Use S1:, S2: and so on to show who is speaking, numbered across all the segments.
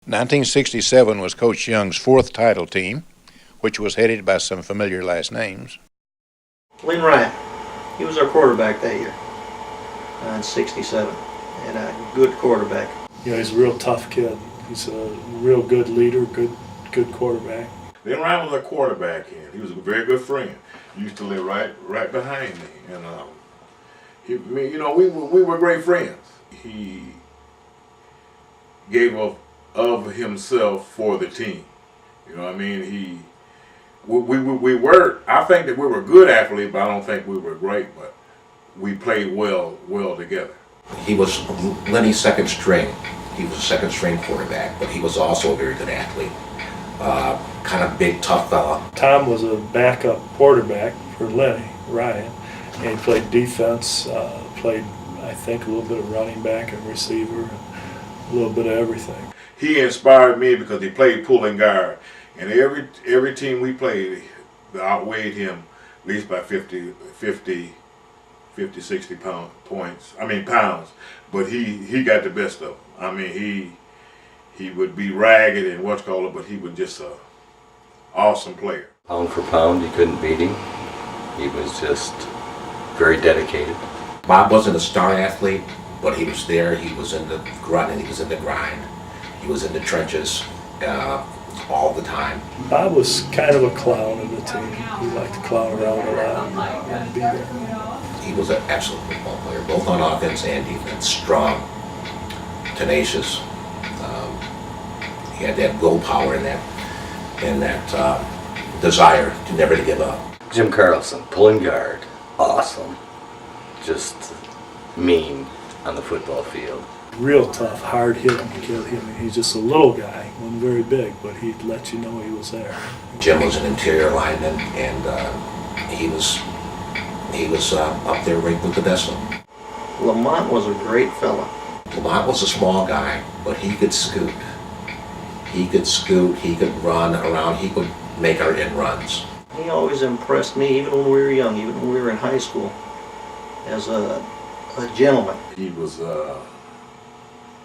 S1: 1967 was Coach Young's fourth title team, which was headed by some familiar last names.
S2: Lynn Ryan, he was our quarterback that year in '67, and a good quarterback.
S3: You know, he's a real tough kid. He's a real good leader, good quarterback.
S4: Lynn Ryan was our quarterback, and he was a very good friend. He used to live right behind me, and we were great friends. He gave of himself for the team. You know what I mean? We were, I think that we were good athletes, but I don't think we were great, but we played well together.
S5: He was Lenny's second string. He was a second string quarterback, but he was also a very good athlete. Kind of big, tough fella.
S3: Tom was a backup quarterback for Lenny Ryan, and he played defense, played, I think, a little bit of running back and receiver, a little bit of everything.
S4: He inspired me because he played pulling guard, and every team we played outweighed him at least by 50, 60 pounds. But he got the best of them. I mean, he would be ragged and but he was just an awesome player.
S6: Pound for pound, you couldn't beat him. He was just very dedicated.
S5: Bob wasn't a star athlete, but he was there. He was in the grunt and he was in the grind. He was in the trenches all the time.
S3: Bob was kind of a clown of the team. He liked to clown around a lot and be there.
S5: He was an excellent football player, both on offense and defense. Strong, tenacious. He had that willpower and that desire to never to give up.
S6: Jim Carlson, pulling guard, awesome. Just mean on the football field.
S3: Real tough, hard hitting kid. He's just a little guy, wasn't very big, but he'd let you know he was there.
S5: Jim was an interior lineman, and he was up there right with the best of them.
S2: Lamont was a great fella.
S5: Lamont was a small guy, but he could scoot. He could run around, he could make our in runs.
S2: He always impressed me, even when we were young, even when we were in high school, as a gentleman.
S4: He was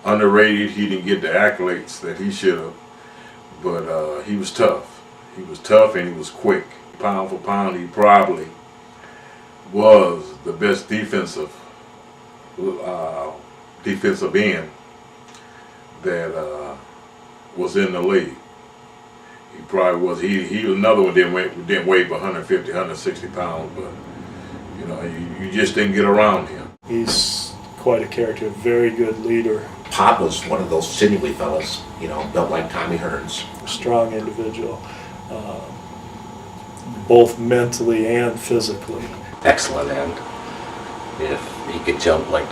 S4: underrated. He didn't get the accolades that he should have, but he was tough. He was tough and he was quick. Pound for pound, he probably was the best defensive end that was in the league. He probably was. He was another one didn't weigh but 150, 160 pounds, but you just didn't get around him.
S3: He's quite a character, a very good leader.
S5: Pop was one of those sinewy fellas, built like Tommy Hearns.
S3: A strong individual, both mentally and physically.
S6: Excellent end. If he could jump like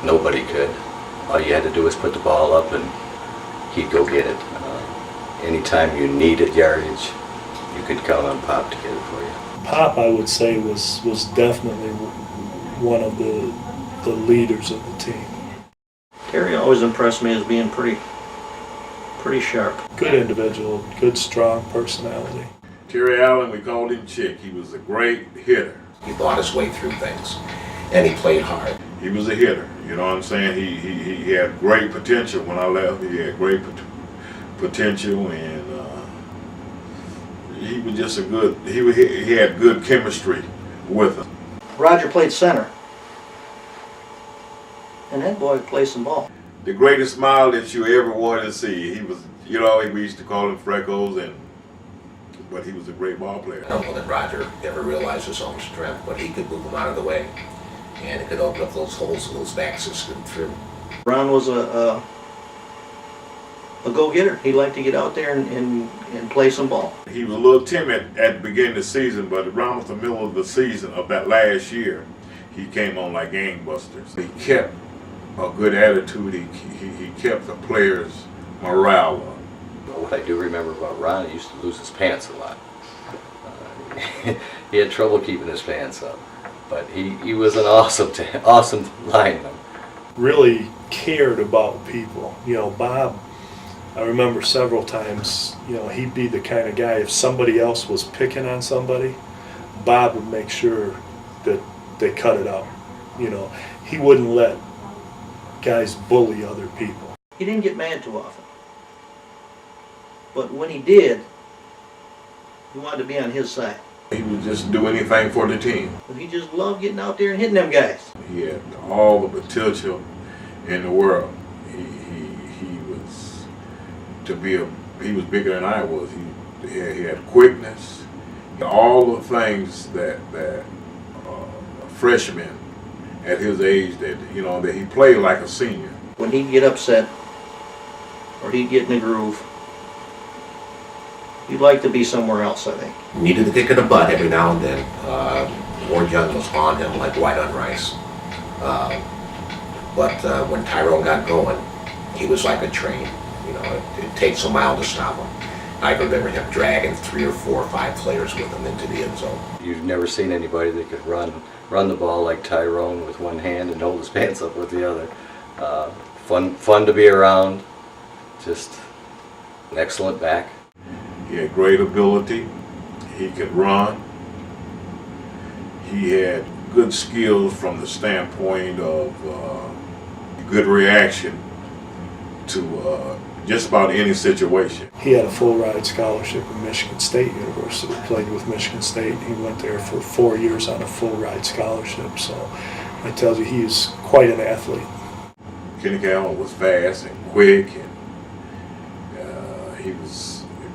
S6: nobody could, all you had to do was put the ball up and he'd go get it. Anytime you needed yardage, you could count on Pop to get it for you.
S3: Pop, I would say, was definitely one of the leaders of the team.
S2: Terry always impressed me as being pretty sharp.
S3: Good individual, good strong personality.
S4: Terry Allen, we called him Chick. He was a great hitter.
S5: He thought his way through things, and he played hard.
S4: He was a hitter, you know what I'm saying? He had great potential when I left. He had great potential, and he was just he had good chemistry with him.
S2: Roger played center, and that boy played some ball.
S4: The greatest smile that you ever wanted to see. He was, we used to call him Freckles, but he was a great ball player.
S5: I don't know that Roger ever realized his own strength, but he could move them out of the way, and it could open up those holes in those backs and scoot through.
S2: Ron was a go-getter. He liked to get out there and play some ball.
S4: He was a little timid at the beginning of the season, but around the middle of the season of that last year, he came on like gangbusters. He kept a good attitude. He kept the players' morale up.
S6: What I do remember about Ron, he used to lose his pants a lot. He had trouble keeping his pants up, but he was an awesome lineman.
S3: Really cared about people. Bob, I remember several times, he'd be the kind of guy, if somebody else was picking on somebody, Bob would make sure that they cut it out. He wouldn't let guys bully other people.
S2: He didn't get mad too often. But when he did, you wanted to be on his side.
S4: He would just do anything for the team.
S2: But he just loved getting out there and hitting them guys.
S4: He had all the potential in the world. He was he was bigger than I was. He had quickness, all the things that a freshman at his age that he played like a senior.
S2: When he'd get upset or he'd get in a groove, he'd like to be somewhere else, I think.
S5: Needed to kick in the butt every now and then. Ward Young was on him like white on rice. But when Tyrone got going, he was like a train. It takes a mile to stop him. I remember him dragging 3 or 4 or 5 players with him into the end zone.
S6: You've never seen anybody that could run the ball like Tyrone with one hand and hold his pants up with the other. Fun to be around. Just an excellent back.
S4: He had great ability. He could run. He had good skills from the standpoint of good reaction to just about any situation.
S3: He had a full ride scholarship at Michigan State University. Played with Michigan State. He went there for 4 years on a full ride scholarship. So it tells you he's quite an athlete.
S4: Kenny Calhoun was fast and quick, and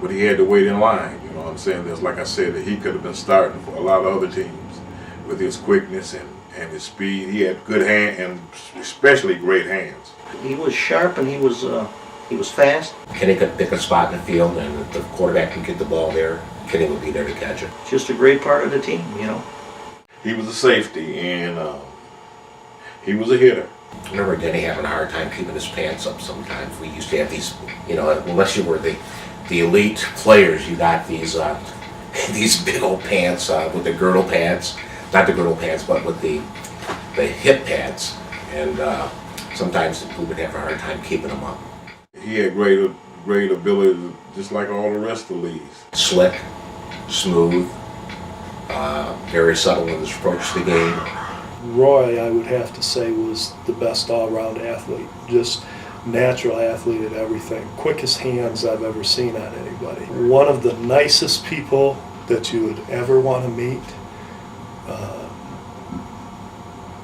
S4: but he had to wait in line. You know what I'm saying? There's, like I said, that he could have been starting for a lot of other teams with his quickness and his speed. He had good hand and especially great hands.
S2: He was sharp and he was fast.
S5: Kenny could pick a spot in the field, and if the quarterback could get the ball there, Kenny would be there to catch it.
S2: Just a great part of the team,
S4: He was a safety, and he was a hitter.
S5: I remember Denny having a hard time keeping his pants up sometimes. We used to have these, unless you were the elite players, you got these these big old pants with the girdle pads. Not the girdle pads, but with the hip pads. And sometimes we would have a hard time keeping them up.
S4: He had great ability, just like all the rest of the leagues.
S5: Slick, smooth, very subtle in his approach to the game.
S3: Roy, I would have to say, was the best all-around athlete. Just natural athlete at everything. Quickest hands I've ever seen on anybody. One of the nicest people that you would ever want to meet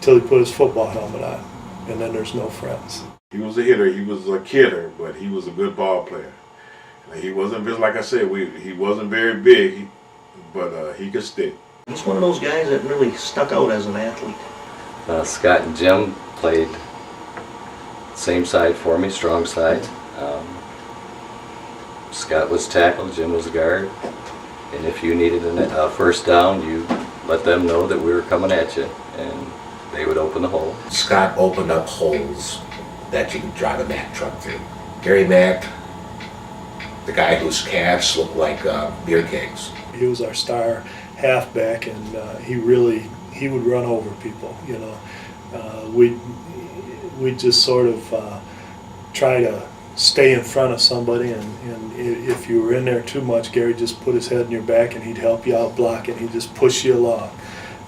S3: till he put his football helmet on, and then there's no friends.
S4: He was a hitter. He was a kidder, but he was a good ball player. He wasn't, just like I said, he wasn't very big, but he could stick.
S2: He's one of those guys that really stuck out as an athlete.
S6: Scott and Jim played same side for me, strong side. Scott was tackle, Jim was guard. And if you needed a first down, you let them know that we were coming at you, and they would open the hole.
S5: Scott opened up holes that you could drive a Mack truck through. Gary Mack, the guy whose calves looked like beer kegs.
S3: He was our star halfback, and he would run over people. We'd just sort of try to stay in front of somebody, and if you were in there too much, Gary just put his head in your back and he'd help you out blocking. He'd just push you along.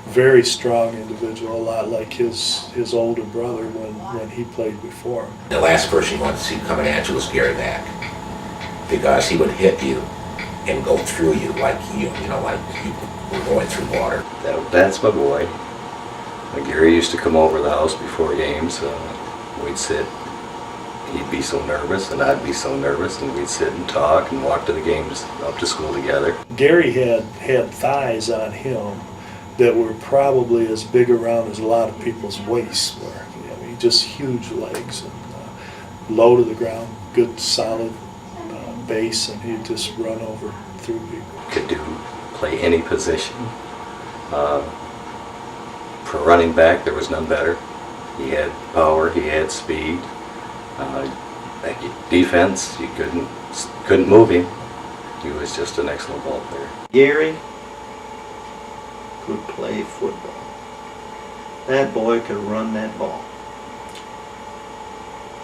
S3: Very strong individual, a lot like his older brother when he played before him.
S5: The last person you wanted to see coming at you was Gary Mack, because he would hit you and go through you like you were going through water.
S6: That's my boy. Gary used to come over the house before games. We'd sit. He'd be so nervous, and I'd be so nervous, and we'd sit and talk and walk to the games up to school together.
S3: Gary had thighs on him that were probably as big around as a lot of people's waists were. Just huge legs and low to the ground, good solid base, and he'd just run over through people.
S6: Could play any position. For running back, there was none better. He had power, he had speed. Defense, you couldn't move him. He was just an excellent ball player.
S2: Gary could play football. That boy could run that ball.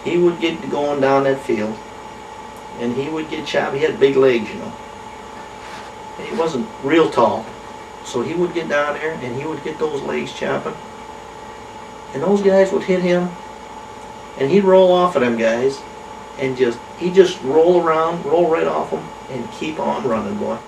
S2: He would get going down that field, and he would get chopped. He had big legs, And he wasn't real tall, so he would get down there and he would get those legs chopping. And those guys would hit him, and he'd roll off of them guys, and he just roll around, roll right off them, and keep on running, boy.